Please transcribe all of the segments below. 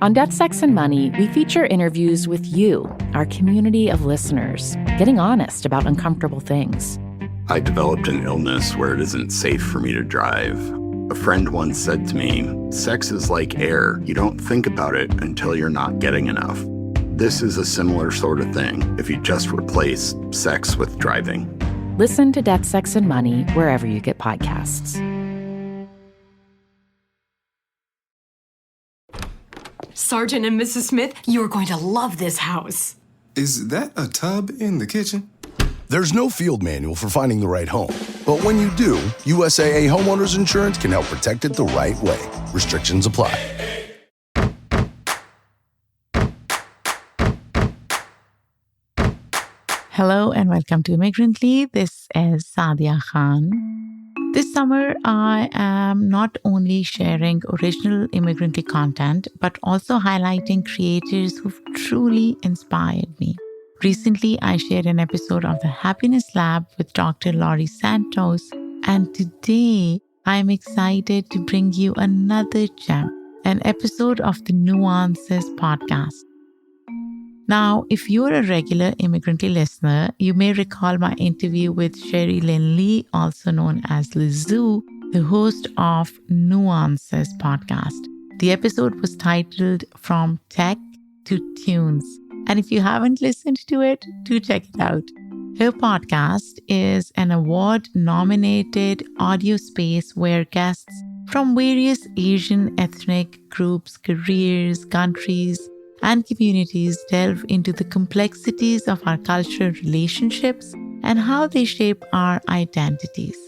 On Death, Sex, and Money, we feature interviews with you, our community of listeners, getting honest about uncomfortable things. I developed an illness where it isn't safe for me to drive. A friend once said to me, "Sex is like air. You don't think about it until you're not getting enough." This is a similar sort of thing if you just replace sex with driving. Listen to Death, Sex, and Money wherever you get podcasts. Sergeant and Mrs. Smith, you're going to love this house. Is that a tub in the kitchen? There's no field manual for finding the right home. But when you do, USAA Homeowners Insurance can help protect it the right way. Restrictions apply. Hello and welcome to Immigrantly. This is Saadia Khan. This summer, I am not only sharing original Immigrantly content, but also highlighting creators who've truly inspired me. Recently, I shared an episode of The Happiness Lab with Dr. Laurie Santos, and today I'm excited to bring you another gem, an episode of the Nuances podcast. Now, if you're a regular Immigrantly listener, you may recall my interview with Sherry Lyn Lee, also known as Lazou, the host of Nuances podcast. The episode was titled From Tech to Tunes. And if you haven't listened to it, do check it out. Her podcast is an award-nominated audio space where guests from various Asian ethnic groups, careers, countries, and communities delve into the complexities of our cultural relationships and how they shape our identities.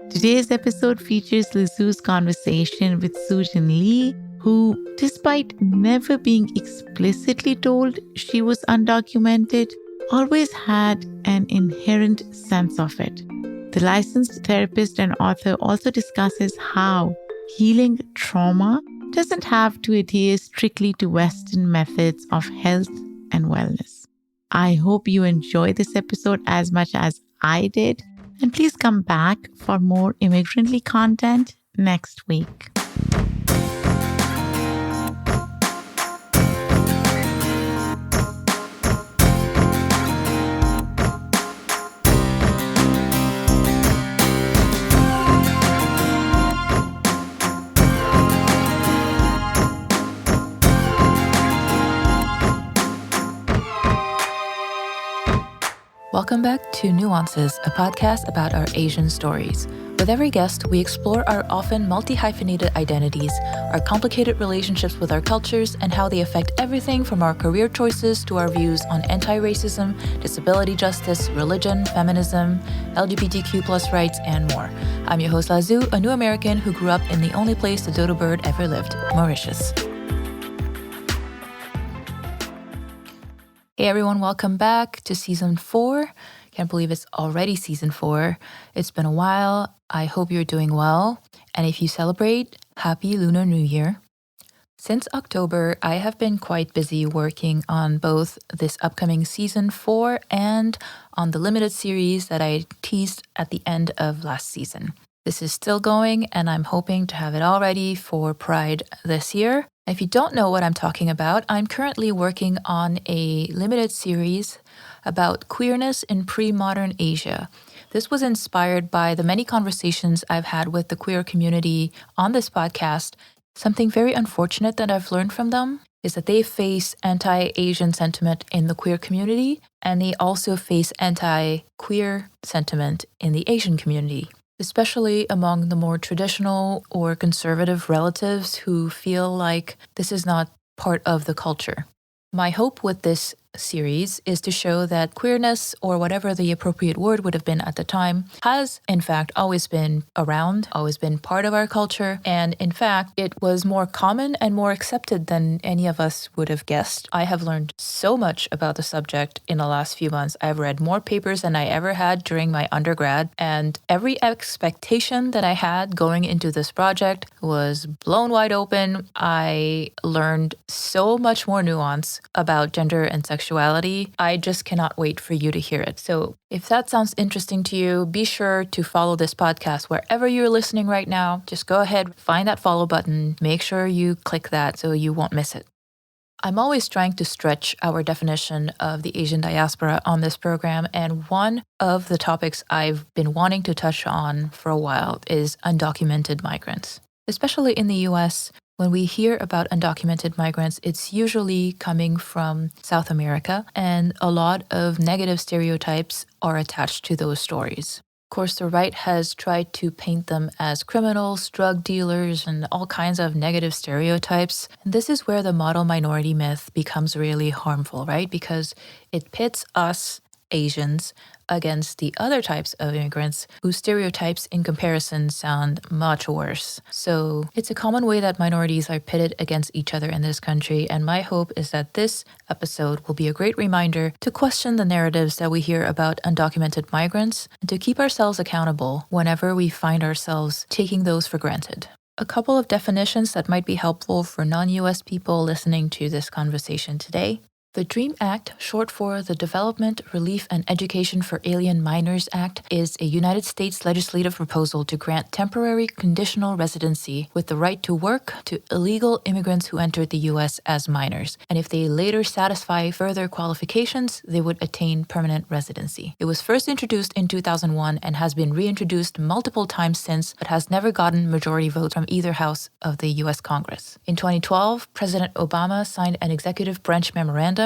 Today's episode features Lazou's conversation with Sherry Lyn Lee, who, despite never being explicitly told she was undocumented, always had an inherent sense of it. The licensed therapist and author also discusses how healing trauma doesn't have to adhere strictly to Western methods of health and wellness. I hope you enjoy this episode as much as I did, and please come back for more Immigrantly content next week. Welcome back to Nuances, a podcast about our Asian stories. With every guest, we explore our often multi-hyphenated identities, our complicated relationships with our cultures, and how they affect everything from our career choices to our views on anti-racism, disability justice, religion, feminism, LGBTQ+ rights, and more. I'm your host Lazou, a new American who grew up in the only place the dodo bird ever lived, Mauritius. Hey everyone, welcome back to Season 4. Can't believe it's already Season 4. It's been a while. I hope you're doing well. And if you celebrate, Happy Lunar New Year. Since October, I have been quite busy working on both this upcoming Season 4 and on the limited series that I teased at the end of last season. This is still going, and I'm hoping to have it all ready for Pride this year. If you don't know what I'm talking about, I'm currently working on a limited series about queerness in pre-modern Asia. This was inspired by the many conversations I've had with the queer community on this podcast. Something very unfortunate that I've learned from them is that they face anti-Asian sentiment in the queer community, and they also face anti-queer sentiment in the Asian community, especially among the more traditional or conservative relatives who feel like this is not part of the culture. My hope with this series is to show that queerness, or whatever the appropriate word would have been at the time, has in fact always been around, always been part of our culture, and in fact it was more common and more accepted than any of us would have guessed. I have learned so much about the subject in the last few months. I've read more papers than I ever had during my undergrad, and every expectation that I had going into this project was blown wide open. I learned so much more nuance about gender and sexuality. I just cannot wait for you to hear it. So if that sounds interesting to you, be sure to follow this podcast wherever you're listening right now. Just go ahead, find that follow button, make sure you click that so you won't miss it. I'm always trying to stretch our definition of the Asian diaspora on this program, and one of the topics I've been wanting to touch on for a while is undocumented migrants. Especially in the US, when we hear about undocumented migrants, it's usually coming from South America, and a lot of negative stereotypes are attached to those stories. Of course, the right has tried to paint them as criminals, drug dealers, and all kinds of negative stereotypes. And this is where the model minority myth becomes really harmful, right? Because it pits us, Asians, against the other types of immigrants whose stereotypes in comparison sound much worse. So it's a common way that minorities are pitted against each other in this country, and my hope is that this episode will be a great reminder to question the narratives that we hear about undocumented migrants and to keep ourselves accountable whenever we find ourselves taking those for granted. A couple of definitions that might be helpful for non-US people listening to this conversation today. The DREAM Act, short for the Development, Relief, and Education for Alien Minors Act, is a United States legislative proposal to grant temporary conditional residency with the right to work to illegal immigrants who entered the U.S. as minors. And if they later satisfy further qualifications, they would attain permanent residency. It was first introduced in 2001 and has been reintroduced multiple times since, but has never gotten majority votes from either house of the U.S. Congress. In 2012, President Obama signed an executive branch memorandum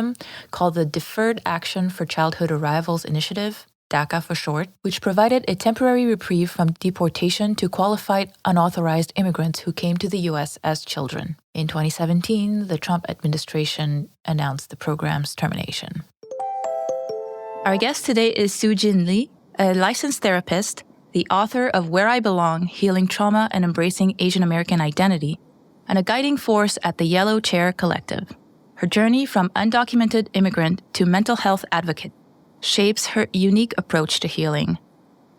called the Deferred Action for Childhood Arrivals Initiative, DACA for short, which provided a temporary reprieve from deportation to qualified unauthorized immigrants who came to the U.S. as children. In 2017, the Trump administration announced the program's termination. Our guest today is Saadia Khan, a licensed therapist, the author of Where I Belong, Healing Trauma and Embracing Asian American Identity, and a guiding force at the Yellow Chair Collective. Her journey from undocumented immigrant to mental health advocate shapes her unique approach to healing.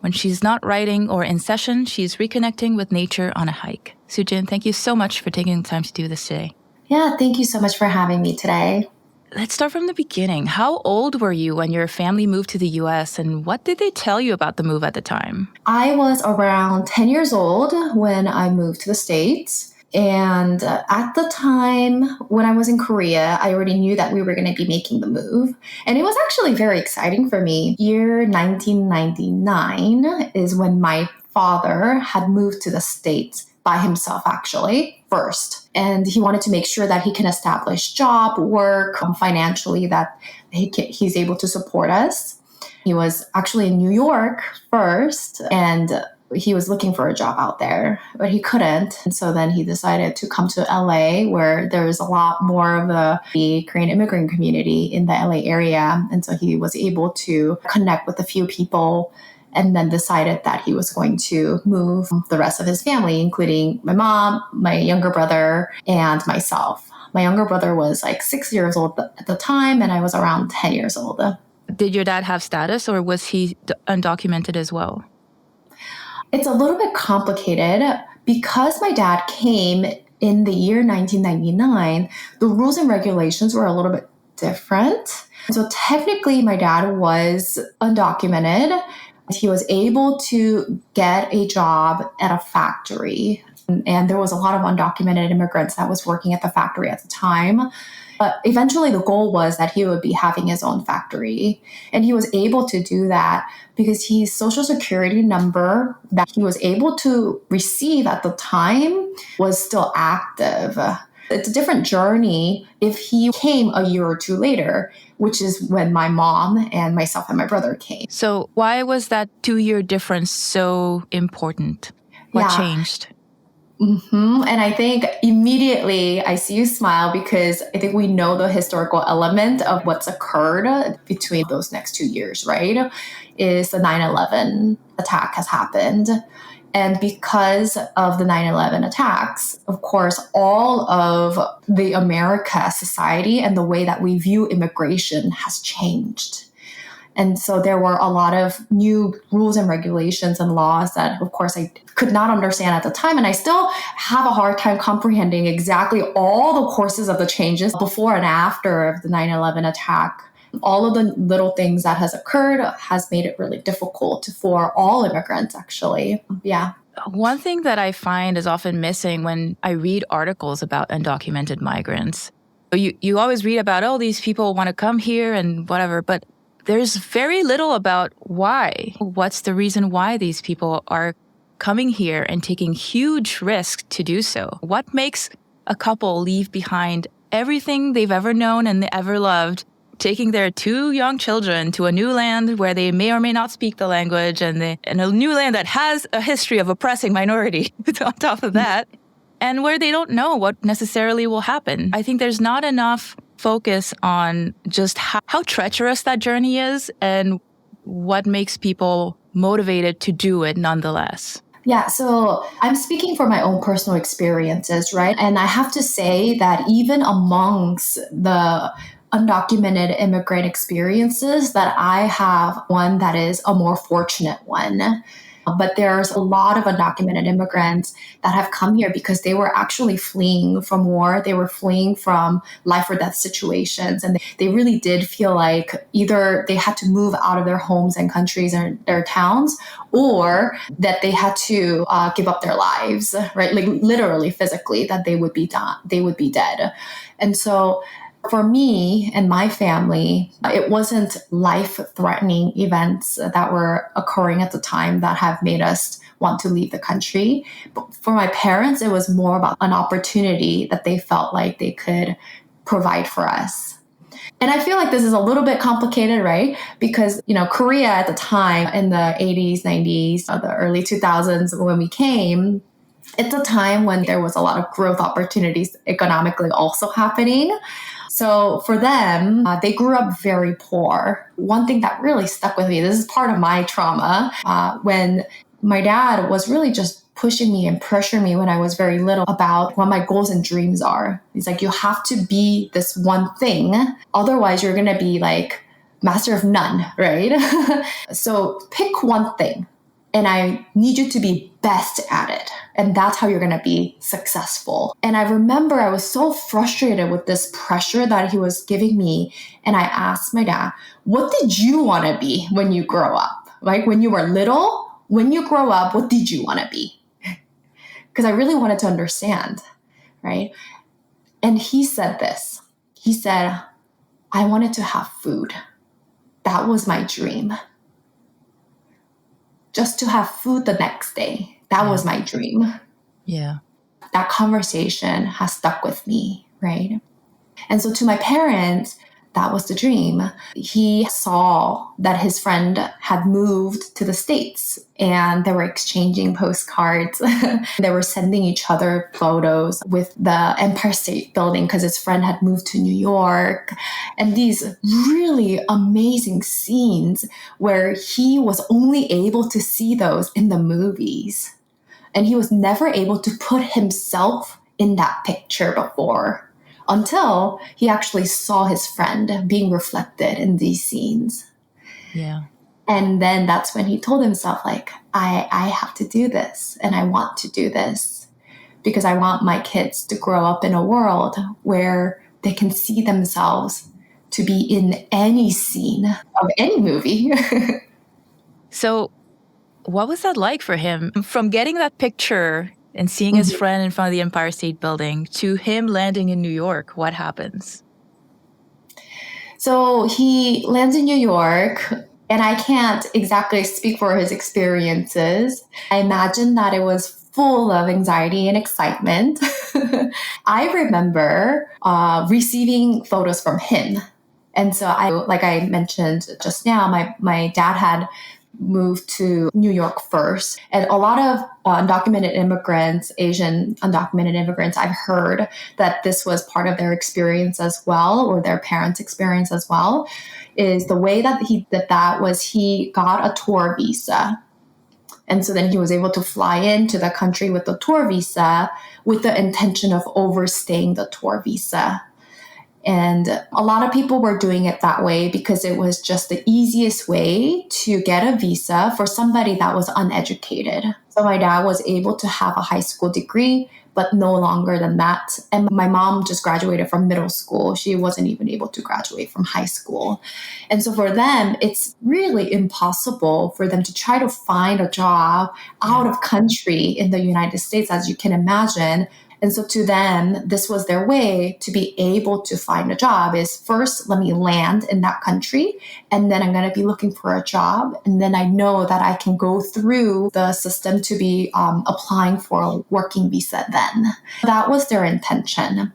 When she's not writing or in session, she's reconnecting with nature on a hike. Saadia, thank you so much for taking the time to do this today. Yeah, thank you so much for having me today. Let's start from the beginning. How old were you when your family moved to the U.S., and what did they tell you about the move at the time? I was around 10 years old when I moved to the States. And at the time when I was in Korea, I already knew that we were going to be making the move. And it was actually very exciting for me. Year 1999 is when my father had moved to the States by himself, actually, first. And he wanted to make sure that he can establish job, work, financially, that he's able to support us. He was actually in New York first, and he was looking for a job out there, but he couldn't. And so then he decided to come to LA, where there's a lot more of the Korean immigrant community in the LA area. And so he was able to connect with a few people and then decided that he was going to move the rest of his family, including my mom, my younger brother, and myself. My younger brother was like 6 years old at the time, and I was around 10 years old. Did your dad have status, or was he undocumented as well? It's a little bit complicated because my dad came in the year 1999. The rules and regulations were a little bit different. So technically, my dad was undocumented. He was able to get a job at a factory. And there was a lot of undocumented immigrants that was working at the factory at the time. But eventually the goal was that he would be having his own factory. And he was able to do that because his social security number that he was able to receive at the time was still active. It's a different journey if he came a year or two later, which is when my mom and myself and my brother came. So why was that 2-year difference so important? What changed? Mm-hmm. And I think immediately I see you smile because I think we know the historical element of what's occurred between those next 2 years, right? Is the 9/11 attack has happened. And because of the 9/11 attacks, of course, all of the America society and the way that we view immigration has changed. And so there were a lot of new rules and regulations and laws that, of course, I could not understand at the time. And I still have a hard time comprehending exactly all the courses of the changes before and after of the 9/11 attack. All of the little things that has occurred has made it really difficult for all immigrants, actually. Yeah. One thing that I find is often missing when I read articles about undocumented migrants You always read about, oh, these people want to come here and whatever, but there's very little about why. What's the reason why these people are coming here and taking huge risks to do so? What makes a couple leave behind everything they've ever known and ever loved, taking their 2 young children to a new land where they may or may not speak the language, and a new land that has a history of oppressing minority on top of that, and where they don't know what necessarily will happen? I think there's not enough focus on just how treacherous that journey is and what makes people motivated to do it nonetheless. Yeah, so I'm speaking from my own personal experiences, right? And I have to say that even amongst the undocumented immigrant experiences, that I have one that is a more fortunate one. But there's a lot of undocumented immigrants that have come here because they were actually fleeing from war. They were fleeing from life or death situations. And they really did feel like either they had to move out of their homes and countries and their towns, or that they had to give up their lives, right? Like literally, physically, that they would be dead. And so for me and my family, it wasn't life-threatening events that were occurring at the time that have made us want to leave the country. But for my parents, it was more about an opportunity that they felt like they could provide for us. And I feel like this is a little bit complicated, right? Because, Korea at the time in the 80s, 90s, or the early 2000s when we came, it's a time when there was a lot of growth opportunities economically also happening. So for them, they grew up very poor. One thing that really stuck with me, this is part of my trauma, when my dad was really just pushing me and pressuring me when I was very little about what my goals and dreams are. He's like, you have to be this one thing. Otherwise, you're going to be like master of none, right? So pick one thing. And I need you to be best at it. And that's how you're going to be successful. And I remember I was so frustrated with this pressure that he was giving me. And I asked my dad, what did you want to be when you grow up? Like when you were little, when you grow up, what did you want to be? Because I really wanted to understand, right? And he said this. He said, I wanted to have food. That was my dream. Just to have food the next day. That was my dream. Yeah. That conversation has stuck with me, right? And so to my parents, that was the dream. He saw that his friend had moved to the States and they were exchanging postcards. They were sending each other photos with the Empire State Building because his friend had moved to New York. And these really amazing scenes where he was only able to see those in the movies. And he was never able to put himself in that picture before, until he actually saw his friend being reflected in these scenes. Yeah. And then that's when he told himself, like, I have to do this, and I want to do this because I want my kids to grow up in a world where they can see themselves to be in any scene of any movie. So what was that like for him? From getting that picture and seeing his friend in front of the Empire State Building to him landing in New York, what happens? So he lands in New York, and I can't exactly speak for his experiences. I imagine that it was full of anxiety and excitement. I remember receiving photos from him. And so like I mentioned just now, my dad had moved to New York first. And a lot of undocumented immigrants, Asian undocumented immigrants, I've heard that this was part of their experience as well, or their parents' experience as well, is the way that he did that was he got a tour visa. And so then he was able to fly into the country with the tour visa with the intention of overstaying the tour visa. And a lot of people were doing it that way because it was just the easiest way to get a visa for somebody that was uneducated. So my dad was able to have a high school degree, but no longer than that. And my mom just graduated from middle school. She wasn't even able to graduate from high school. And so for them, it's really impossible for them to try to find a job out of country in the United States, as you can imagine. And so to them, this was their way to be able to find a job is first, let me land in that country. And then I'm going to be looking for a job. And then I know that I can go through the system to be applying for a working visa then. That was their intention.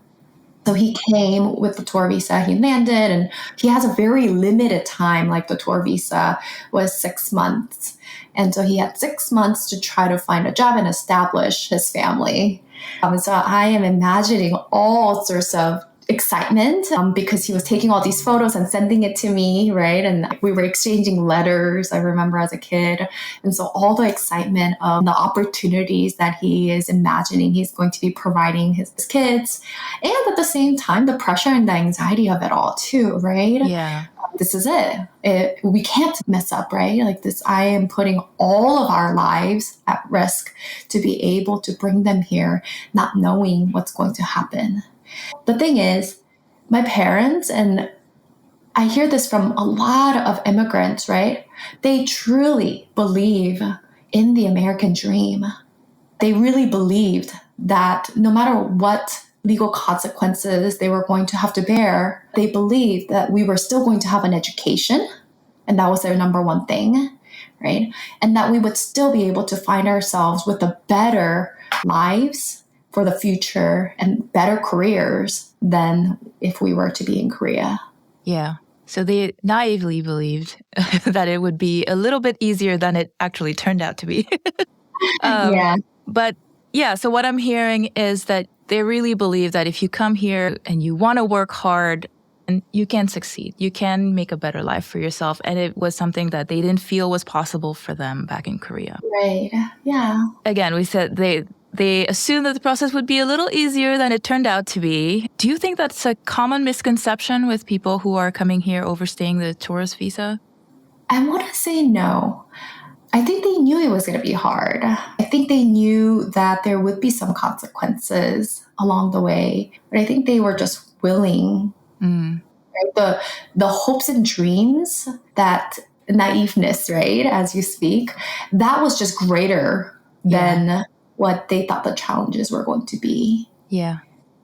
So he came with the tour visa, he landed, and he has a very limited time, like the tour visa was 6 months. And so he had 6 months to try to find a job and establish his family. So I am imagining all sorts of excitement because he was taking all these photos and sending it to me, right? And we were exchanging letters, I remember as a kid. And so all the excitement of the opportunities that he is imagining he's going to be providing his kids. And at the same time, the pressure and the anxiety of it all too, right? Yeah. This is it. We can't mess up, right? Like this, I am putting all of our lives at risk to be able to bring them here, not knowing what's going to happen. The thing is, my parents, and I hear this from a lot of immigrants, right? They truly believe in the American dream. They really believed that no matter what legal consequences they were going to have to bear, they believed that we were still going to have an education. And that was their number one thing, right? And that we would still be able to find ourselves with a better lives for the future and better careers than if we were to be in Korea. Yeah. So they naively believed that it would be a little bit easier than it actually turned out to be. Yeah. But yeah, so what I'm hearing is that they really believe that if you come here and you want to work hard, and you can succeed, you can make a better life for yourself. And it was something that they didn't feel was possible for them back in Korea. Right. Yeah. Again, we said they assumed that the process would be a little easier than it turned out to be. Do you think that's a common misconception with people who are coming here overstaying the tourist visa? I want to say no. I think they knew it was going to be hard. I think they knew that there would be some consequences along the way, but I think they were just willing. Right? The hopes and dreams, that naiveness, right, as you speak, that was just greater than what they thought the challenges were going to be. Yeah.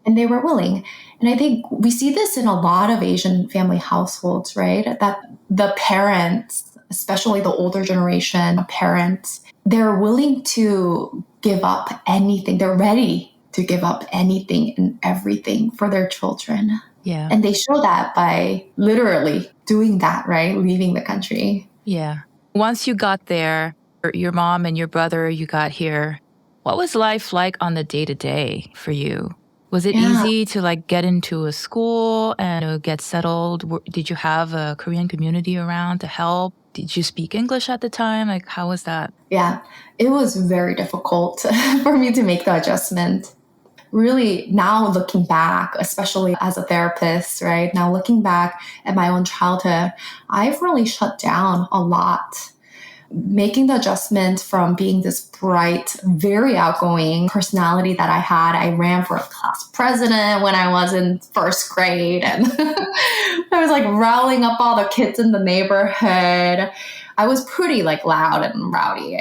And they were willing. And I think we see this in a lot of Asian family households, right? That the parents, especially the older generation parents, they're willing to give up anything. They're ready to give up anything and everything for their children. Yeah. And they show that by literally doing that, right? Leaving the country. Yeah. Once you got there, your mom and your brother, you got here, what was life like on the day-to-day for you? Was it easy to like get into a school and get settled? Did you have a Korean community around to help? Did you speak English at the time? Like, how was that? Yeah, it was very difficult for me to make the adjustment. Really, now looking back, especially as a therapist, right? Now looking back at my own childhood, I've really shut down a lot. Making the adjustment from being this bright, very outgoing personality that I had. I ran for a class president when I was in first grade, and I was like rallying up all the kids in the neighborhood. I was pretty like loud and rowdy.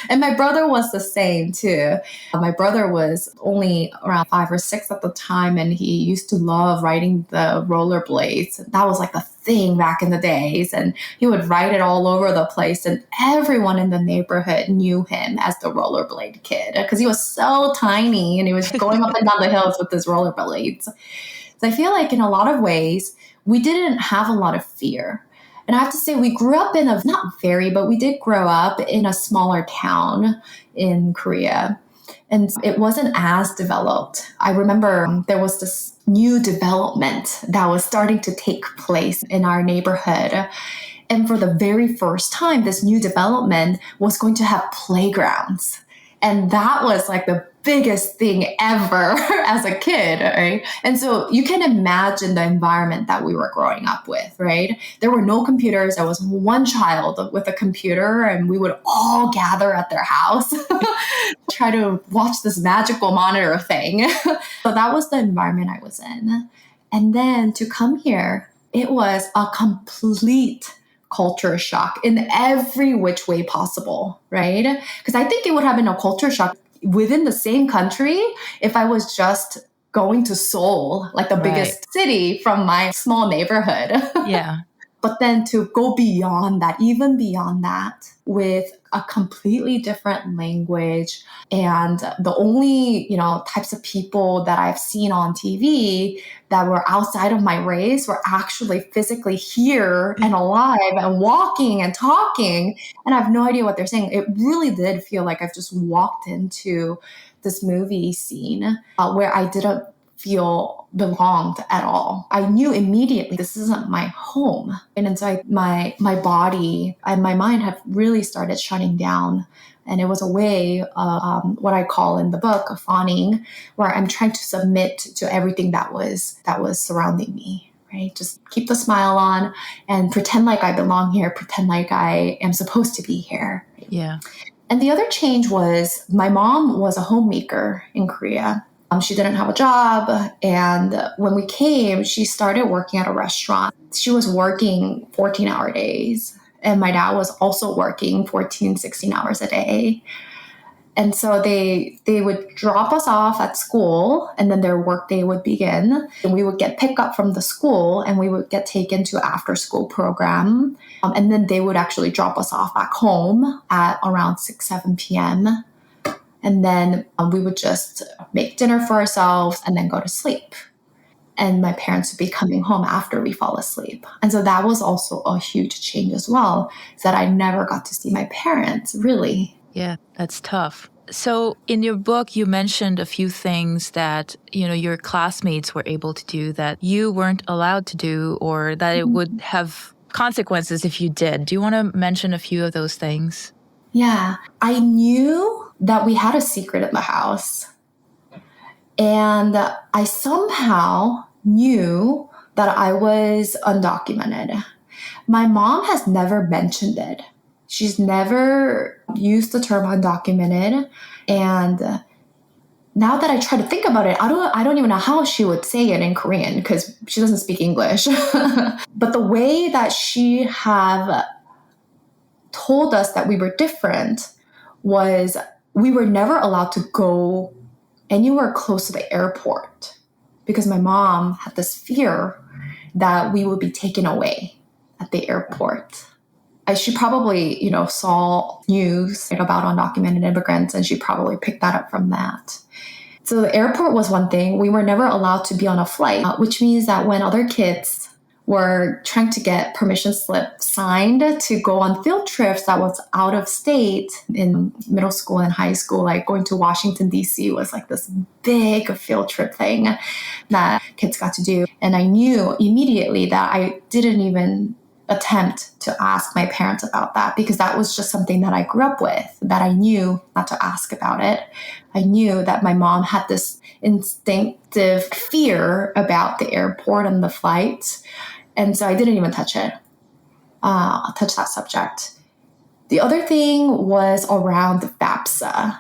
And my brother was the same too. My brother was only around 5 or 6 at the time, and he used to love riding the rollerblades. That was like the thing back in the days, and he would ride it all over the place, and everyone in the neighborhood knew him as the rollerblade kid because he was so tiny and he was going up and down the hills with his rollerblades. So I feel like in a lot of ways, we didn't have a lot of fear. And I have to say, we grew up in but we did grow up in a smaller town in Korea. And it wasn't as developed. I remember there was this new development that was starting to take place in our neighborhood. And for the very first time, this new development was going to have playgrounds. And that was like the biggest thing ever as a kid, right? And so you can imagine the environment that we were growing up with, right? There were no computers. There was one child with a computer, and we would all gather at their house, try to watch this magical monitor thing. So that was the environment I was in. And then to come here, it was a complete culture shock in every which way possible, right? Because I think it would have been a culture shock within the same country, if I was just going to Seoul, like the biggest city from my small neighborhood. Yeah. But then to go beyond that, even beyond that, with a completely different language, and the only, types of people that I've seen on TV that were outside of my race were actually physically here and alive and walking and talking, and I have no idea what they're saying. It really did feel like I've just walked into this movie scene where I didn't feel belonged at all. I knew immediately this isn't my home. And so my body and my mind have really started shutting down. And it was a way of what I call in the book of fawning, where I'm trying to submit to everything that was surrounding me, right? Just keep the smile on and pretend like I belong here, pretend like I am supposed to be here. Yeah. And the other change was my mom was a homemaker in Korea. She didn't have a job. And when we came, she started working at a restaurant. She was working 14-hour days. And my dad was also working 14, 16 hours a day. And so they would drop us off at school, and then their workday would begin. And we would get picked up from the school, and we would get taken to after school program. And then they would actually drop us off back home at around 6, 7 p.m. And then we would just make dinner for ourselves and then go to sleep. And my parents would be coming home after we fall asleep. And so that was also a huge change as well, is that I never got to see my parents, really. Yeah, that's tough. So in your book, you mentioned a few things that, your classmates were able to do that you weren't allowed to do, or that it would have consequences if you did. Do you want to mention a few of those things? Yeah, I knew that we had a secret in the house. And I somehow knew that I was undocumented. My mom has never mentioned it. She's never used the term undocumented. And now that I try to think about it, I don't even know how she would say it in Korean because she doesn't speak English. But the way that she have told us that we were different was we were never allowed to go anywhere close to the airport because my mom had this fear that we would be taken away at the airport. She probably, saw news about undocumented immigrants, and she probably picked that up from that. So the airport was one thing. We were never allowed to be on a flight, which means that when other kids were trying to get permission slip signed to go on field trips that was out of state in middle school and high school, like going to Washington, D.C. was like this big field trip thing that kids got to do. And I knew immediately that I didn't even attempt to ask my parents about that because that was just something that I grew up with, that I knew not to ask about it. I knew that my mom had this instinctive fear about the airport and the flight. And so I didn't even touch that subject. The other thing was around FAFSA.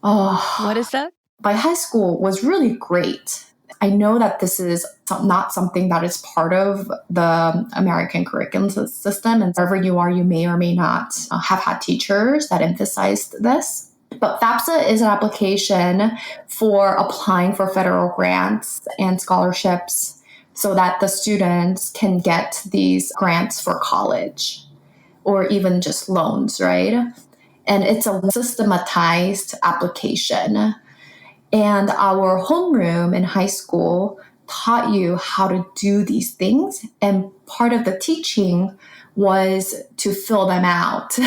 What is that? My high school was really great. I know that this is not something that is part of the American curriculum system. And wherever you are, you may or may not have had teachers that emphasized this. But FAFSA is an application for applying for federal grants and scholarships so that the students can get these grants for college or even just loans, right? And it's a systematized application. And our homeroom in high school taught you how to do these things. And part of the teaching was to fill them out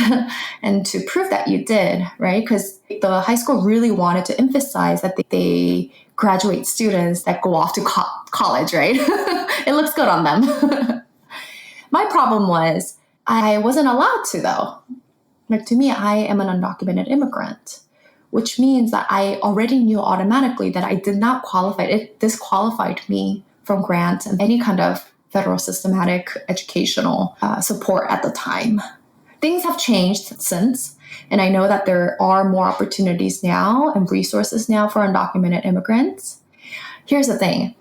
and to prove that you did, right? Because the high school really wanted to emphasize that they graduate students that go off to college, right? It looks good on them. My problem was I wasn't allowed to, though. Like, to me, I am an undocumented immigrant, which means that I already knew automatically that I did not qualify. It disqualified me from grants and any kind of federal systematic educational support at the time. Things have changed since, and I know that there are more opportunities now and resources now for undocumented immigrants. Here's the thing.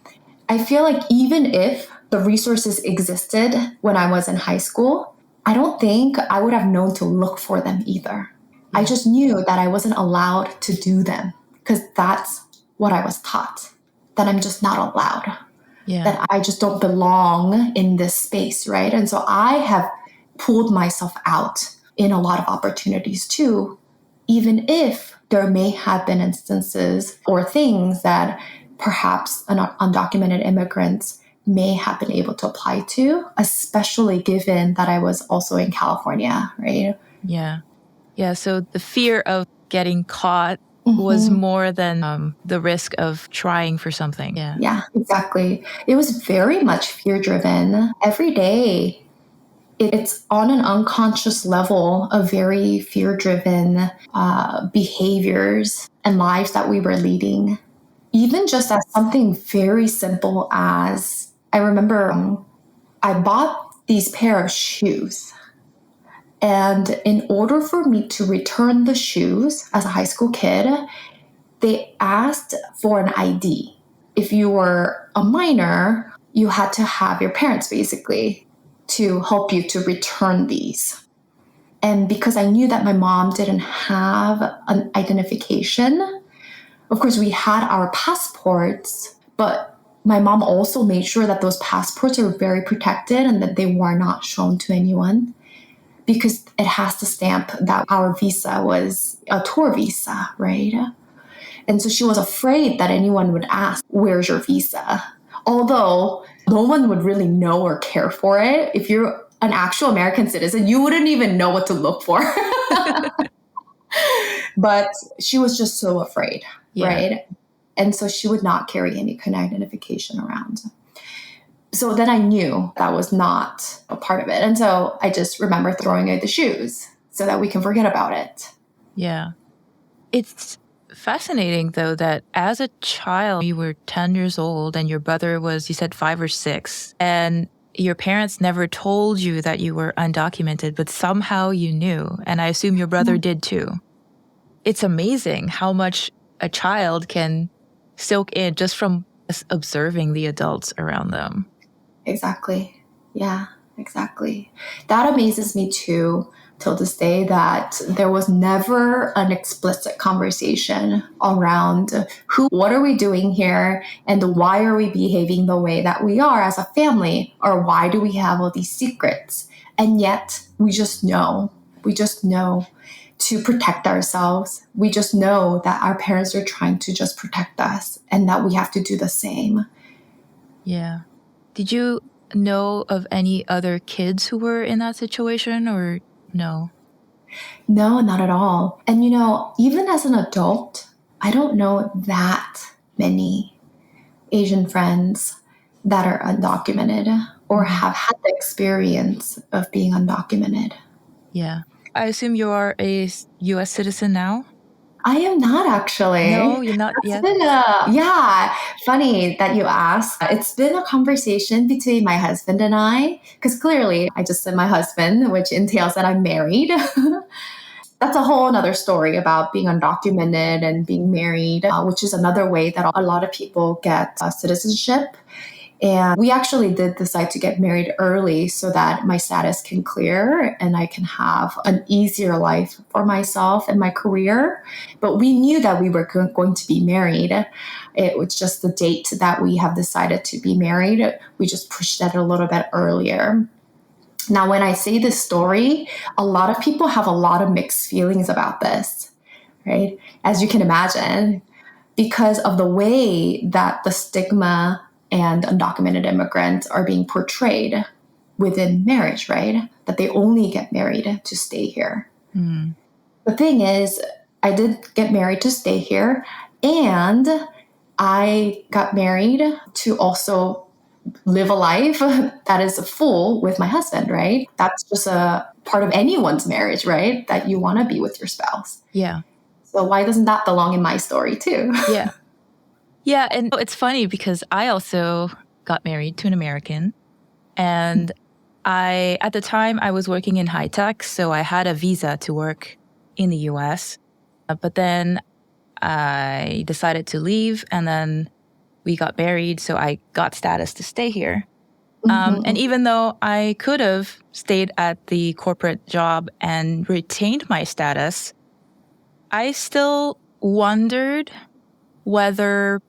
I feel like even if the resources existed when I was in high school, I don't think I would have known to look for them either. I just knew that I wasn't allowed to do them because that's what I was taught, that I'm just not allowed, that I just don't belong in this space, right? And so I have pulled myself out in a lot of opportunities too, even if there may have been instances or things that perhaps an undocumented immigrants may have been able to apply to, especially given that I was also in California, right? Yeah. Yeah. So the fear of getting caught was more than the risk of trying for something. Yeah. Yeah, exactly. It was very much fear driven. Every day, it's on an unconscious level of very fear driven behaviors and lives that we were leading. Even just as something very simple as I remember I bought these pair of shoes. And in order for me to return the shoes as a high school kid, they asked for an ID. If you were a minor, you had to have your parents basically to help you to return these. And because I knew that my mom didn't have an identification, of course, we had our passports, but my mom also made sure that those passports are very protected and that they were not shown to anyone, because it has to stamp that our visa was a tour visa, right? And so she was afraid that anyone would ask, where's your visa? Although no one would really know or care for it. If you're an actual American citizen, you wouldn't even know what to look for. But she was just so afraid, right? And so she would not carry any kind of identification around. So then I knew that was not a part of it. And so I just remember throwing out the shoes so that we can forget about it. Yeah. It's fascinating, though, that as a child, you were 10 years old and your brother was, you said, 5 or 6. And your parents never told you that you were undocumented, but somehow you knew. And I assume your brother did too. It's amazing how much a child can soak in just from observing the adults around them. Exactly. Yeah, exactly. That amazes me too, till this day, that there was never an explicit conversation around what are we doing here and why are we behaving the way that we are as a family, or why do we have all these secrets? And yet we just know to protect ourselves. We just know that our parents are trying to just protect us and that we have to do the same. Yeah. Did you know of any other kids who were in that situation, or no? No, not at all. And even as an adult, I don't know that many Asian friends that are undocumented or have had the experience of being undocumented. Yeah. I assume you are a U.S. citizen now? I am not actually. No, you're not yet? Funny that you ask. It's been a conversation between my husband and I, because clearly I just said my husband, which entails that I'm married. That's a whole other story about being undocumented and being married, which is another way that a lot of people get citizenship. And we actually did decide to get married early so that my status can clear and I can have an easier life for myself and my career. But we knew that we were going to be married. It was just the date that we have decided to be married. We just pushed that a little bit earlier. Now, when I say this story, a lot of people have a lot of mixed feelings about this, right? As you can imagine, because of the way that the stigma and undocumented immigrants are being portrayed within marriage, right? That they only get married to stay here. Mm. The thing is, I did get married to stay here, and I got married to also live a life that is full with my husband, right? That's just a part of anyone's marriage, right? That you want to be with your spouse. Yeah. So why doesn't that belong in my story too? Yeah. Yeah, and it's funny because I also got married to an American, and at the time I was working in high tech, so I had a visa to work in the US, but then I decided to leave, and then we got married, so I got status to stay here. And even though I could have stayed at the corporate job and retained my status, I still wondered whether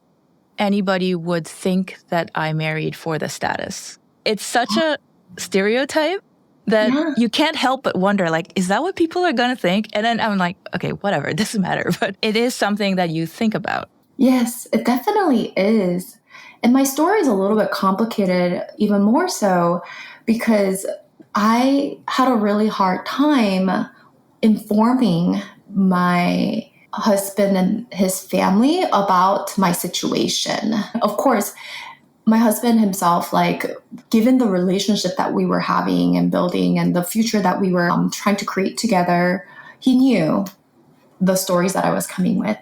anybody would think that I married for the status. It's such a stereotype that you can't help but wonder, like, is that what people are going to think? And then I'm like, okay, whatever, it doesn't matter. But it is something that you think about. Yes, it definitely is. And my story is a little bit complicated, even more so, because I had a really hard time informing my husband and his family about my situation. Of course, my husband himself, like, given the relationship that we were having and building and the future that we were trying to create together, he knew the stories that I was coming with.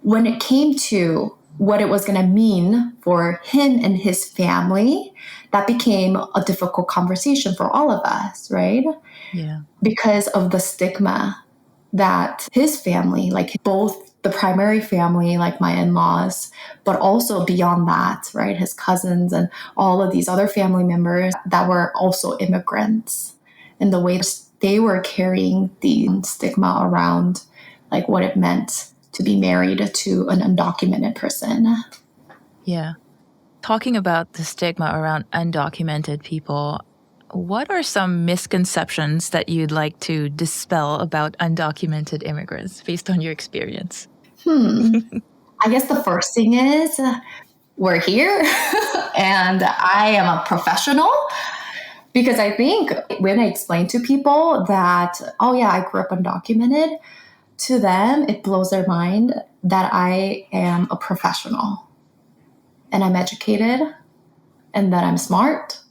When it came to what it was going to mean for him and his family, that became a difficult conversation for all of us, right? Yeah. Because of the stigma that his family, like both the primary family, like my in-laws, but also beyond that, right? His cousins and all of these other family members that were also immigrants, and the way they were carrying the stigma around, like what it meant to be married to an undocumented person. Yeah. Talking about the stigma around undocumented people, what are some misconceptions that you'd like to dispel about undocumented immigrants based on your experience? I guess the first thing is we're here and I am a professional. Because I think when I explain to people that, oh yeah, I grew up undocumented, to them, it blows their mind that I am a professional and I'm educated and that I'm smart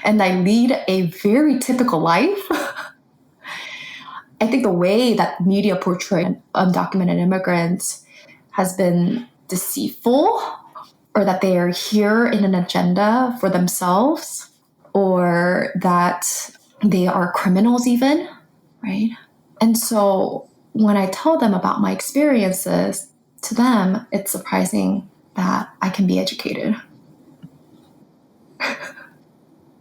and I lead a very typical life. I think the way that media portray undocumented immigrants has been deceitful, or that they are here in an agenda for themselves, or that they are criminals even, right? And so when I tell them about my experiences, to them, it's surprising that I can be educated.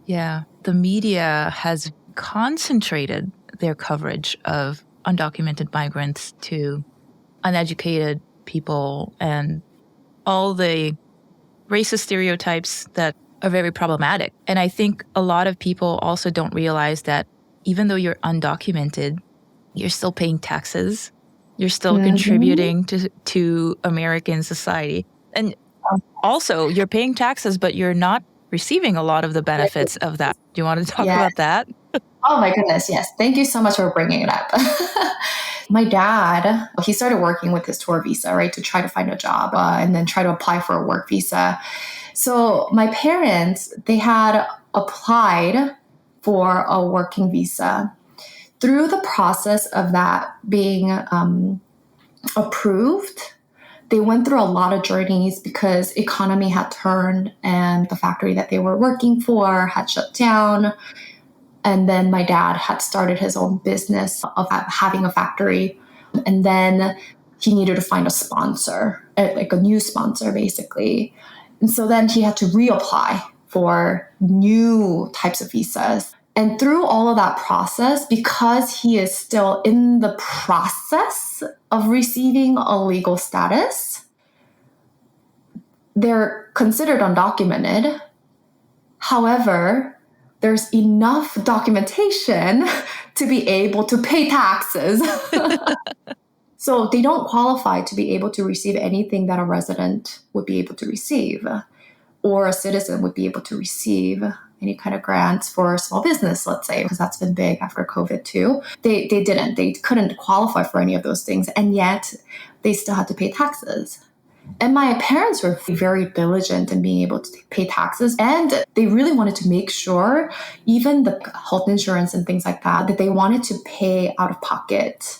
Yeah, the media has concentrated their coverage of undocumented migrants to uneducated people and all the racist stereotypes that are very problematic. And I think a lot of people also don't realize that even though you're undocumented, you're still paying taxes. You're still contributing to American society. And also, you're paying taxes, but you're not receiving a lot of the benefits of that. Do you want to talk about that? Oh my goodness, yes. Thank you so much for bringing it up. My dad, he started working with his tour visa, right, to try to find a job and then try to apply for a work visa. So my parents, they had applied for a working visa. Through the process of that being approved, they went through a lot of journeys because economy had turned and the factory that they were working for had shut down. And then my dad had started his own business of having a factory. And then he needed to find a sponsor, like a new sponsor, basically. And so then he had to reapply for new types of visas. And through all of that process, because he is still in the process of receiving a legal status, they're considered undocumented. However, there's enough documentation to be able to pay taxes. So they don't qualify to be able to receive anything that a resident would be able to receive, or a citizen would be able to receive any kind of grants for a small business, let's say, because that's been big after COVID too. They didn't. They couldn't qualify for any of those things, and yet they still had to pay taxes. And my parents were very diligent in being able to pay taxes, and they really wanted to make sure, even the health insurance and things like that, that they wanted to pay out of pocket,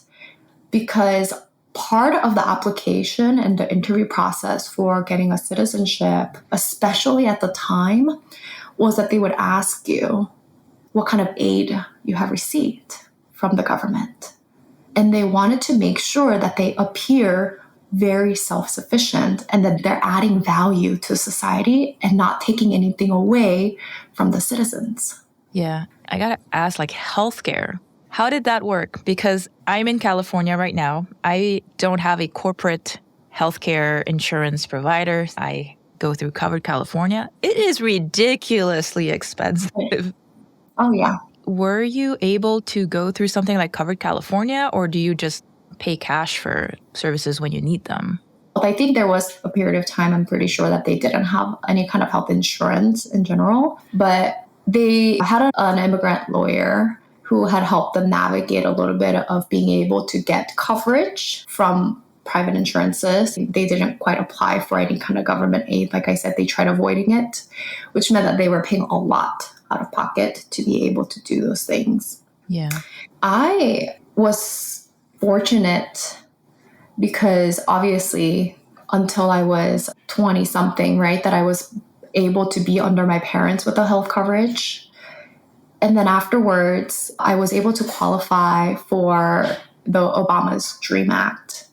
because part of the application and the interview process for getting a citizenship, especially at the time, was that they would ask you what kind of aid you have received from the government. And they wanted to make sure that they appear very self-sufficient and that they're adding value to society and not taking anything away from the citizens. Yeah. I got to ask, like, healthcare. How did that work? Because I'm in California right now. I don't have a corporate healthcare insurance provider. I go through Covered California. It is ridiculously expensive. Oh, yeah. Were you able to go through something like Covered California, or do you just pay cash for services when you need them? I think there was a period of time, I'm pretty sure, that they didn't have any kind of health insurance in general, but they had an immigrant lawyer who had helped them navigate a little bit of being able to get coverage from private insurances. They didn't quite apply for any kind of government aid. Like I said, they tried avoiding it, which meant that they were paying a lot out of pocket to be able to do those things. Yeah. I was fortunate because obviously until I was 20 something, right, that I was able to be under my parents with the health coverage. And then afterwards, I was able to qualify for the Obama's DREAM Act.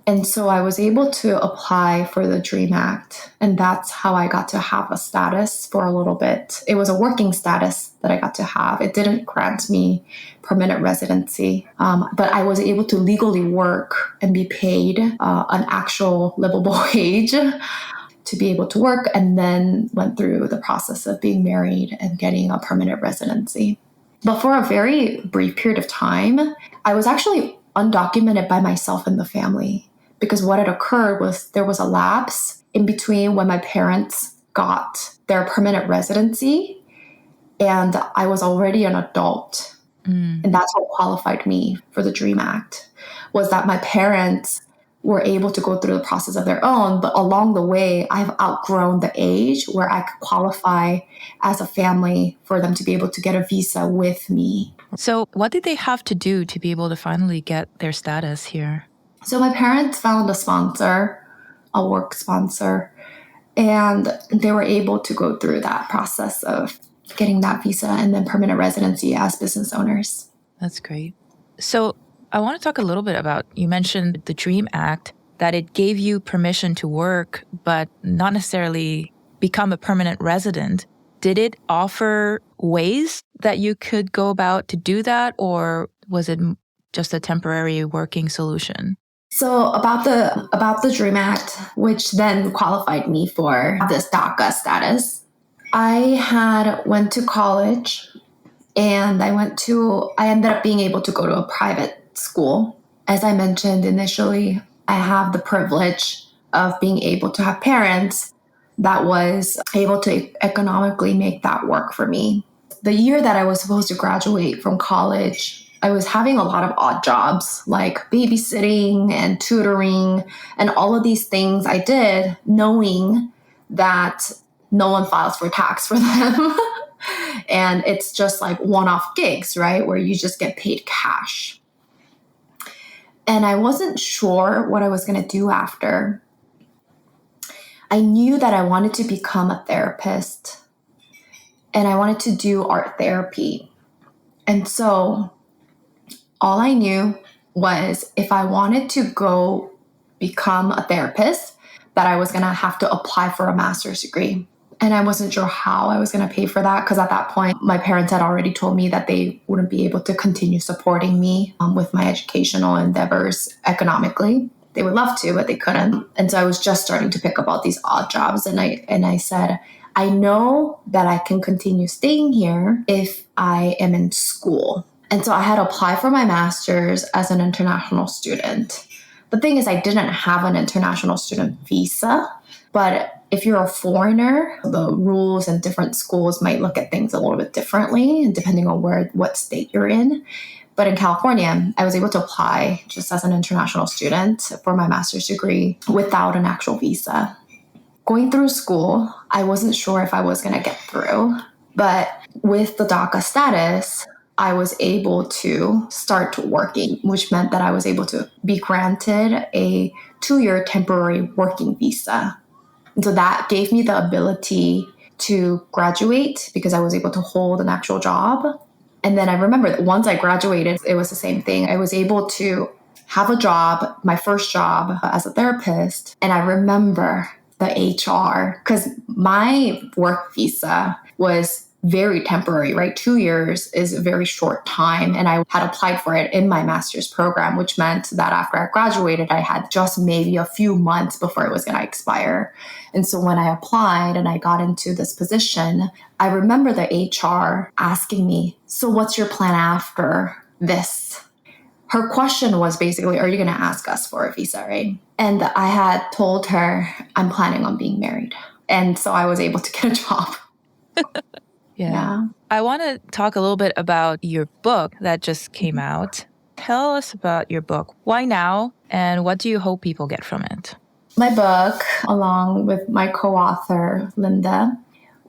And so I was able to apply for the DREAM Act. And that's how I got to have a status for a little bit. It was a working status that I got to have. It didn't grant me permanent residency, but I was able to legally work and be paid an actual livable wage to be able to work, and then went through the process of being married and getting a permanent residency. But for a very brief period of time, I was actually undocumented by myself and the family. Because what had occurred was there was a lapse in between when my parents got their permanent residency and I was already an adult. And that's what qualified me for the DREAM Act, was that my parents were able to go through the process of their own. But along the way, I've outgrown the age where I could qualify as a family for them to be able to get a visa with me. So what did they have to do to be able to finally get their status here? So my parents found a sponsor, a work sponsor, and they were able to go through that process of getting that visa and then permanent residency as business owners. That's great. So I want to talk a little bit about, you mentioned the DREAM Act, that it gave you permission to work, but not necessarily become a permanent resident. Did it offer ways that you could go about to do that, or was it just a temporary working solution? So about the DREAM Act, which then qualified me for this DACA status, I went to college and I ended up being able to go to a private school. As I mentioned initially, I have the privilege of being able to have parents that was able to economically make that work for me. The year that I was supposed to graduate from college, I was having a lot of odd jobs like babysitting and tutoring and all of these things I did knowing that no one files for tax for them. And it's just like one-off gigs, right? Where you just get paid cash. And I wasn't sure what I was going to do after. I knew that I wanted to become a therapist and I wanted to do art therapy. And so all I knew was if I wanted to go become a therapist, that I was going to have to apply for a master's degree. And I wasn't sure how I was going to pay for that because at that point, my parents had already told me that they wouldn't be able to continue supporting me with my educational endeavors economically. They would love to, but they couldn't. And so I was just starting to pick up all these odd jobs. And I said, I know that I can continue staying here if I am in school. And so I had applied for my master's as an international student. The thing is, I didn't have an international student visa, but if you're a foreigner, the rules in different schools might look at things a little bit differently, and depending on what state you're in. But in California, I was able to apply just as an international student for my master's degree without an actual visa. Going through school, I wasn't sure if I was going to get through, but with the DACA status, I was able to start working, which meant that I was able to be granted a 2-year temporary working visa. And so that gave me the ability to graduate because I was able to hold an actual job. And then I remember that once I graduated, it was the same thing. I was able to have a job, my first job as a therapist. And I remember the HR, because my work visa was very temporary, right? 2 years is a very short time. And I had applied for it in my master's program, which meant that after I graduated, I had just maybe a few months before it was going to expire. And so when I applied and I got into this position, I remember the HR asking me, so what's your plan after this? Her question was basically, are you going to ask us for a visa, right? And I had told her, I'm planning on being married. And so I was able to get a job. Yeah. I want to talk a little bit about your book that just came out. Tell us about your book. Why now? And what do you hope people get from it? My book, along with my co-author, Linda,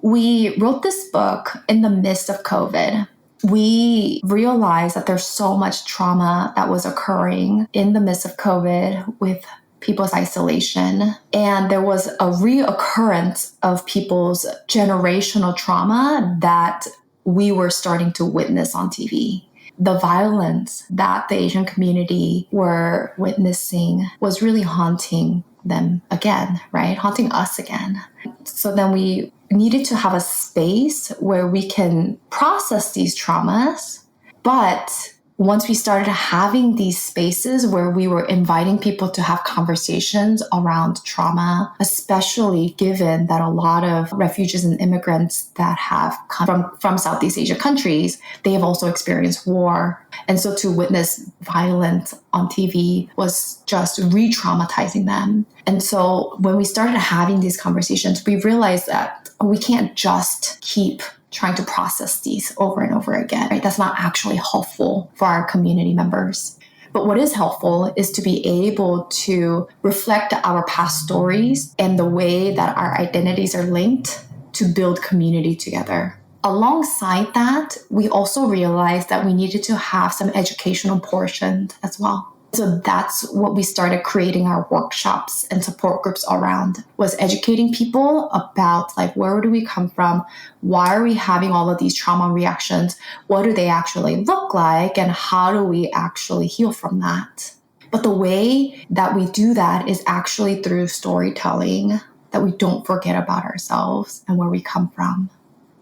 we wrote this book in the midst of COVID. We realized that there's so much trauma that was occurring in the midst of COVID with people's isolation. And there was a reoccurrence of people's generational trauma that we were starting to witness on TV. The violence that the Asian community were witnessing was really haunting them again, right? Haunting us again. So then we needed to have a space where we can process these traumas, but once we started having these spaces where we were inviting people to have conversations around trauma, especially given that a lot of refugees and immigrants that have come from Southeast Asia countries, they have also experienced war. And so to witness violence on TV was just re-traumatizing them. And so when we started having these conversations, we realized that we can't just keep trying to process these over and over again, right? That's not actually helpful for our community members. But what is helpful is to be able to reflect our past stories and the way that our identities are linked to build community together. Alongside that, we also realized that we needed to have some educational portions as well. So that's what we started creating our workshops and support groups around, was educating people about like, where do we come from? Why are we having all of these trauma reactions? What do they actually look like? And how do we actually heal from that? But the way that we do that is actually through storytelling, that we don't forget about ourselves and where we come from,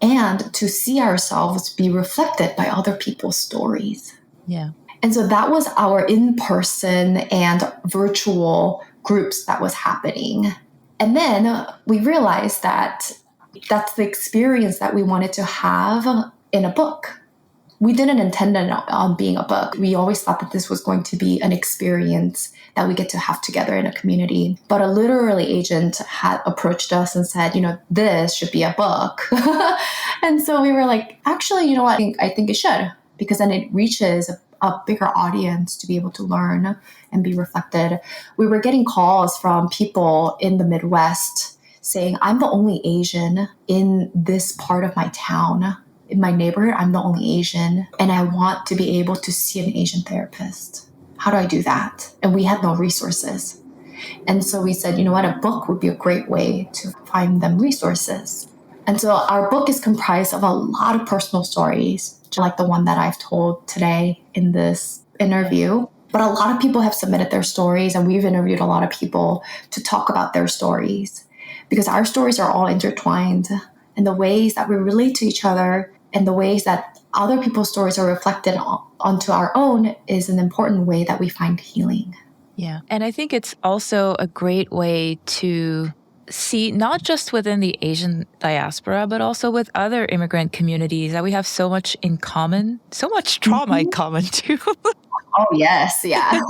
and to see ourselves be reflected by other people's stories. Yeah. And so that was our in-person and virtual groups that was happening. And then we realized that that's the experience that we wanted to have in a book. We didn't intend it on being a book. We always thought that this was going to be an experience that we get to have together in a community. But a literary agent had approached us and said, this should be a book. And so we were like, actually, you know what? I think it should, because then it reaches a bigger audience to be able to learn and be reflected. We were getting calls from people in the Midwest saying, I'm the only Asian in this part of my town. In my neighborhood, I'm the only Asian, and I want to be able to see an Asian therapist. How do I do that? And we had no resources. And so we said, a book would be a great way to find them resources. And so our book is comprised of a lot of personal stories, like the one that I've told today in this interview. But a lot of people have submitted their stories, and we've interviewed a lot of people to talk about their stories, because our stories are all intertwined, and the ways that we relate to each other and the ways that other people's stories are reflected onto our own is an important way that we find healing. Yeah. And I think it's also a great way to see, not just within the Asian diaspora, but also with other immigrant communities, that we have so much in common, so much trauma in common too. Oh, yes. Yeah.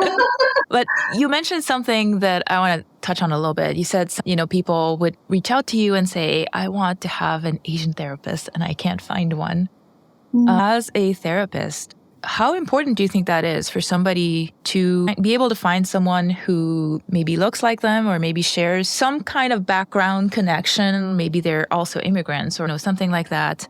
But you mentioned something that I want to touch on a little bit. You said, people would reach out to you and say, I want to have an Asian therapist and I can't find one. As a therapist, how important do you think that is for somebody to be able to find someone who maybe looks like them or maybe shares some kind of background connection? Maybe they're also immigrants or something like that.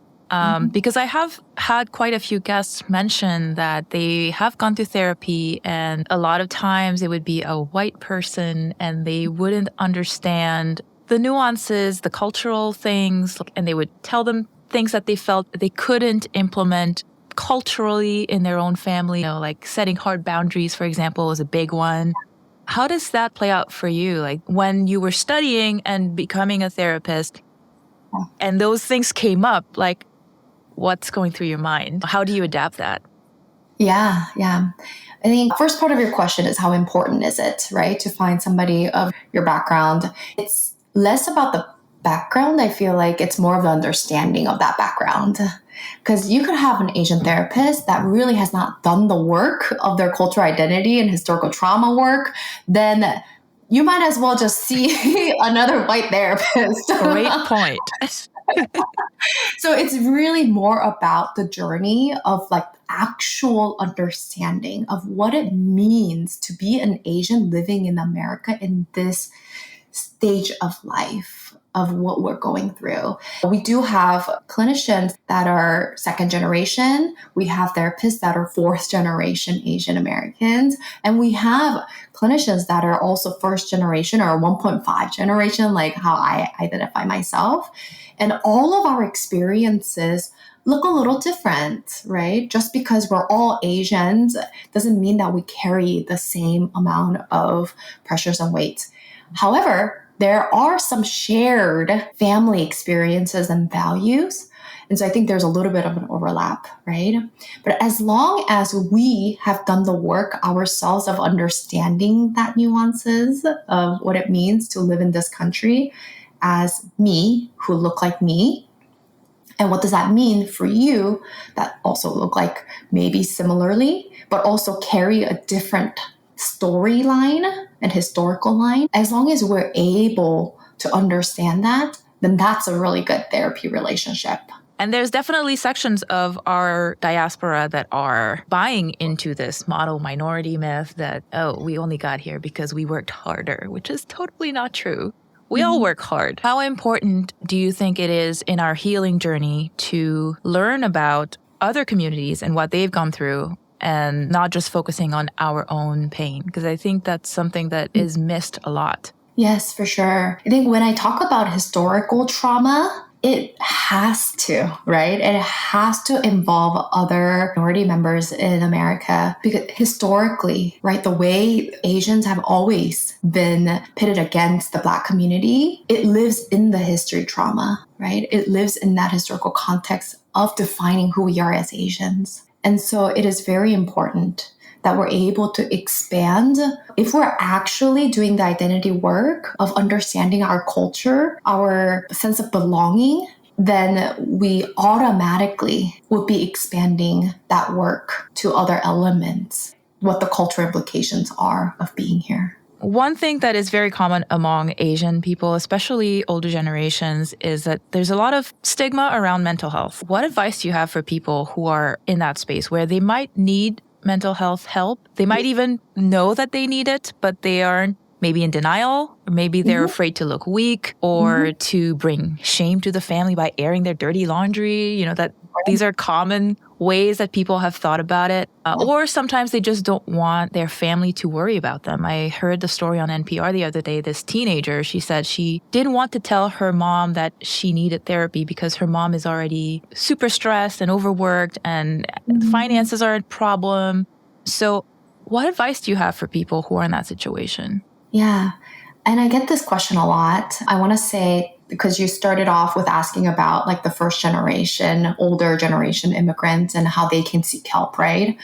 Because I have had quite a few guests mention that they have gone through therapy, and a lot of times it would be a white person and they wouldn't understand the nuances, the cultural things, and they would tell them things that they felt they couldn't implement culturally in their own family. Like setting hard boundaries, for example, was a big one. How does that play out for you? Like when you were studying and becoming a therapist and those things came up, like what's going through your mind? How do you adapt that? Yeah. I think first part of your question is how important is it, right? To find somebody of your background. It's less about the background. I feel like it's more of the understanding of that background. Because you could have an Asian therapist that really has not done the work of their cultural identity and historical trauma work, then you might as well just see another white therapist. Great point. So it's really more about the journey of like actual understanding of what it means to be an Asian living in America in this stage of life of what we're going through. We do have clinicians that are second generation. We have therapists that are fourth generation Asian Americans. And we have clinicians that are also first generation or 1.5 generation, like how I identify myself. And all of our experiences look a little different, right? Just because we're all Asians doesn't mean that we carry the same amount of pressures and weights. However, there are some shared family experiences and values. And so I think there's a little bit of an overlap, right? But as long as we have done the work ourselves of understanding that nuances of what it means to live in this country as me who look like me, and what does that mean for you that also look like maybe similarly, but also carry a different storyline and historical line. As long as we're able to understand that, then that's a really good therapy relationship. And there's definitely sections of our diaspora that are buying into this model minority myth that, oh, we only got here because we worked harder, which is totally not true. We all work hard. How important do you think it is in our healing journey to learn about other communities and what they've gone through and not just focusing on our own pain? Because I think that's something that is missed a lot. Yes, for sure. I think when I talk about historical trauma, it has to, right? It has to involve other minority members in America because historically, right, the way Asians have always been pitted against the Black community, it lives in the history trauma, right? It lives in that historical context of defining who we are as Asians. And so it is very important that we're able to expand. If we're actually doing the identity work of understanding our culture, our sense of belonging, then we automatically would be expanding that work to other elements, what the cultural implications are of being here. One thing that is very common among Asian people, especially older generations, is that there's a lot of stigma around mental health. What advice do you have for people who are in that space where they might need mental health help? They might even know that they need it, but they are maybe in denial, or maybe they're afraid to look weak or to bring shame to the family by airing their dirty laundry. You know, that these are common ways that people have thought about it. Or sometimes they just don't want their family to worry about them. I heard the story on NPR the other day. This teenager, she said she didn't want to tell her mom that she needed therapy because her mom is already super stressed and overworked and finances are a problem. So what advice do you have for people who are in that situation? Yeah. And I get this question a lot. I want to say, because you started off with asking about like the first generation, older generation immigrants and how they can seek help, right?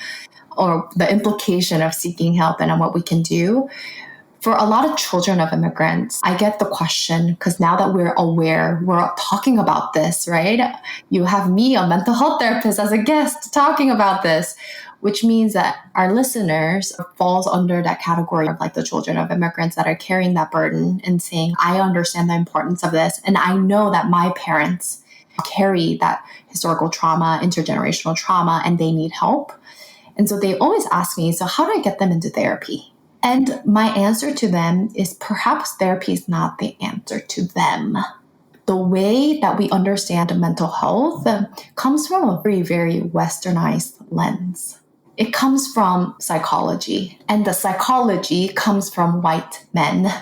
Or the implication of seeking help and what we can do. For a lot of children of immigrants, I get the question because now that we're aware, we're talking about this, right? You have me, a mental health therapist, as a guest talking about this, which means that our listeners falls under that category of like the children of immigrants that are carrying that burden and saying, I understand the importance of this. And I know that my parents carry that historical trauma, intergenerational trauma, and they need help. And so they always ask me, so how do I get them into therapy? And my answer to them is perhaps therapy is not the answer to them. The way that we understand mental health comes from a very, very westernized lens. It comes from psychology, and the psychology comes from white men.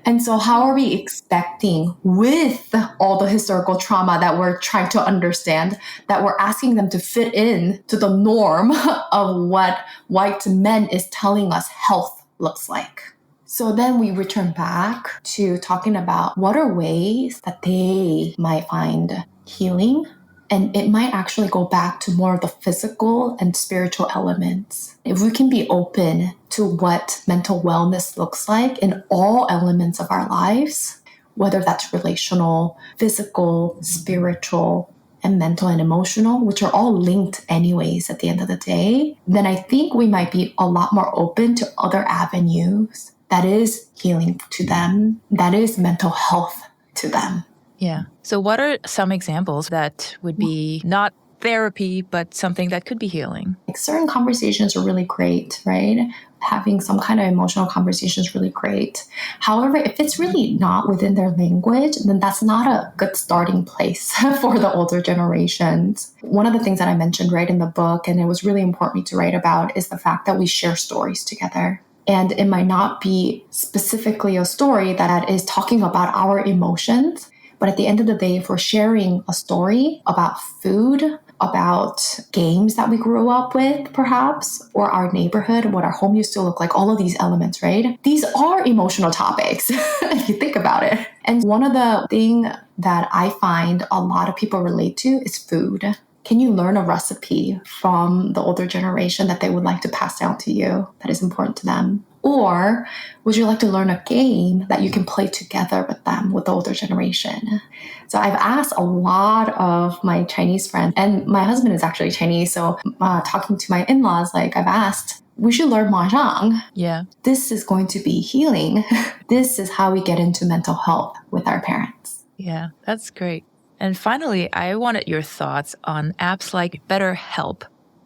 And so how are we expecting, with all the historical trauma that we're trying to understand, that we're asking them to fit in to the norm of what white men is telling us health looks like? So then we return back to talking about what are ways that they might find healing. And it might actually go back to more of the physical and spiritual elements. If we can be open to what mental wellness looks like in all elements of our lives, whether that's relational, physical, spiritual, and mental and emotional, which are all linked anyways at the end of the day, then I think we might be a lot more open to other avenues that is healing to them, that is mental health to them. Yeah. So what are some examples that would be not therapy, but something that could be healing? Like certain conversations are really great, right? Having some kind of emotional conversation is really great. However, if it's really not within their language, then that's not a good starting place for the older generations. One of the things that I mentioned right in the book, and it was really important to write about, is the fact that we share stories together. And it might not be specifically a story that is talking about our emotions, but at the end of the day, if we're sharing a story about food, about games that we grew up with, perhaps, or our neighborhood, what our home used to look like, all of these elements, right? These are emotional topics, if you think about it. And one of the things that I find a lot of people relate to is food. Can you learn a recipe from the older generation that they would like to pass down to you that is important to them? Or would you like to learn a game that you can play together with them, with the older generation? So I've asked a lot of my Chinese friends, and my husband is actually Chinese, so talking to my in-laws, like I've asked, we should learn mahjong. Yeah. This is going to be healing. This is how we get into mental health with our parents. Yeah, that's great. And finally, I wanted your thoughts on apps like BetterHelp.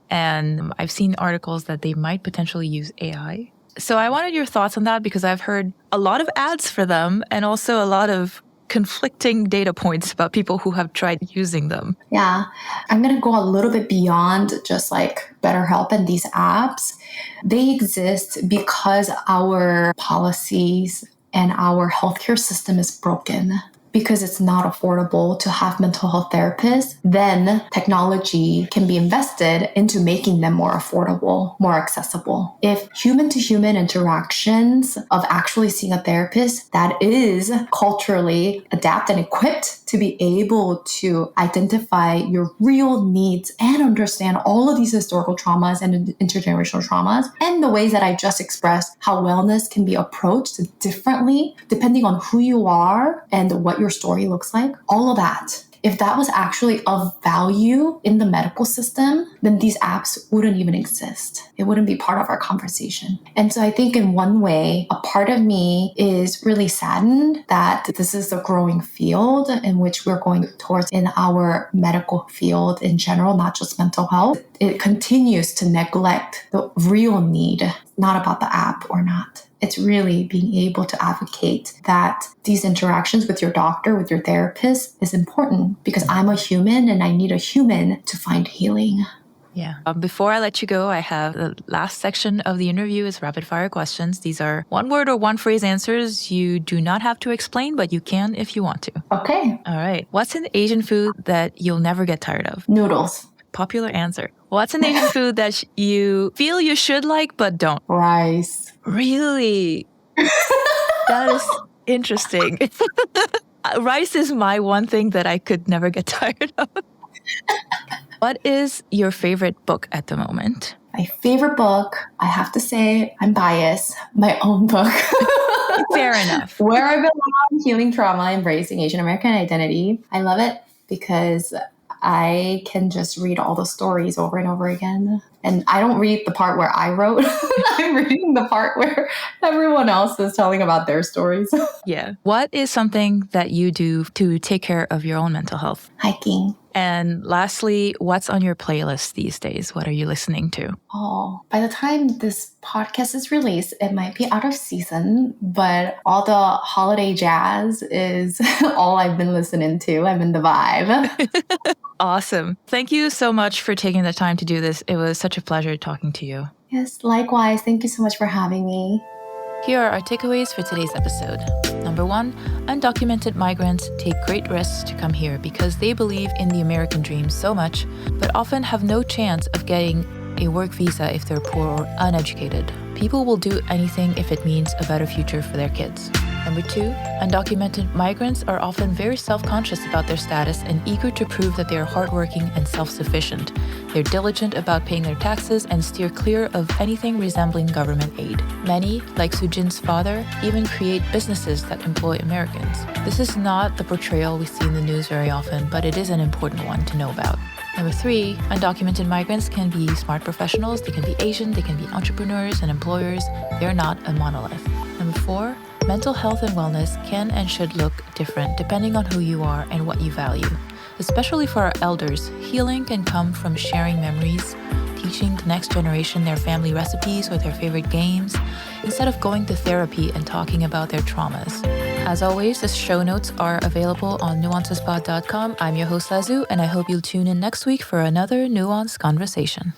And I've seen articles that they might potentially use AI. So I wanted your thoughts on that because I've heard a lot of ads for them and also a lot of conflicting data points about people who have tried using them. Yeah, I'm going to go a little bit beyond just like BetterHelp and these apps. They exist because our policies and our healthcare system is broken. Because it's not affordable to have mental health therapists, then technology can be invested into making them more affordable, more accessible. If human-to-human interactions of actually seeing a therapist that is culturally adapted and equipped to be able to identify your real needs and understand all of these historical traumas and intergenerational traumas, and the ways that I just expressed how wellness can be approached differently depending on who you are and what your story looks like, all of that. If that was actually of value in the medical system, then these apps wouldn't even exist. It wouldn't be part of our conversation. And so I think in one way, a part of me is really saddened that this is a growing field in which we're going towards in our medical field in general, not just mental health. It continues to neglect the real need, not about the app or not. It's really being able to advocate that these interactions with your doctor, with your therapist is important because I'm a human and I need a human to find healing. Yeah. Before I let you go, I have the last section of the interview is rapid fire questions. These are one word or one phrase answers. You do not have to explain, but you can if you want to. Okay. All right. What's an Asian food that you'll never get tired of? Noodles. Popular answer. What's an Asian food that you feel you should like but don't? Rice. Really? That is interesting. Rice is my one thing that I could never get tired of. What is your favorite book at the moment? My favorite book, I have to say, I'm biased, my own book. Fair enough. Where I Belong, Healing Trauma, Embracing Asian American Identity. I love it because I can just read all the stories over and over again. And I don't read the part where I wrote. I'm reading the part where everyone else is telling about their stories. Yeah. What is something that you do to take care of your own mental health? Hiking. And lastly, what's on your playlist these days? What are you listening to? Oh, by the time this podcast is released, it might be out of season, but all the holiday jazz is all I've been listening to. I'm in the vibe. Awesome. Thank you so much for taking the time to do this. It was such a pleasure talking to you. Yes, likewise. Thank you so much for having me. Here are our takeaways for today's episode. Number 1, undocumented migrants take great risks to come here because they believe in the American dream so much, but often have no chance of getting a work visa if they're poor or uneducated. People will do anything if it means a better future for their kids. Number 2, undocumented migrants are often very self-conscious about their status and eager to prove that they are hardworking and self-sufficient. They're diligent about paying their taxes and steer clear of anything resembling government aid. Many, like Sujin's father, even create businesses that employ Americans. This is not the portrayal we see in the news very often, but it is an important one to know about. Number 3, undocumented migrants can be smart professionals, they can be Asian, they can be entrepreneurs and employers. They're not a monolith. Number 4, mental health and wellness can and should look different depending on who you are and what you value. Especially for our elders, healing can come from sharing memories, teaching the next generation their family recipes or their favorite games, instead of going to therapy and talking about their traumas. As always, the show notes are available on nuancespod.com. I'm your host Lazou, and I hope you'll tune in next week for another nuanced conversation.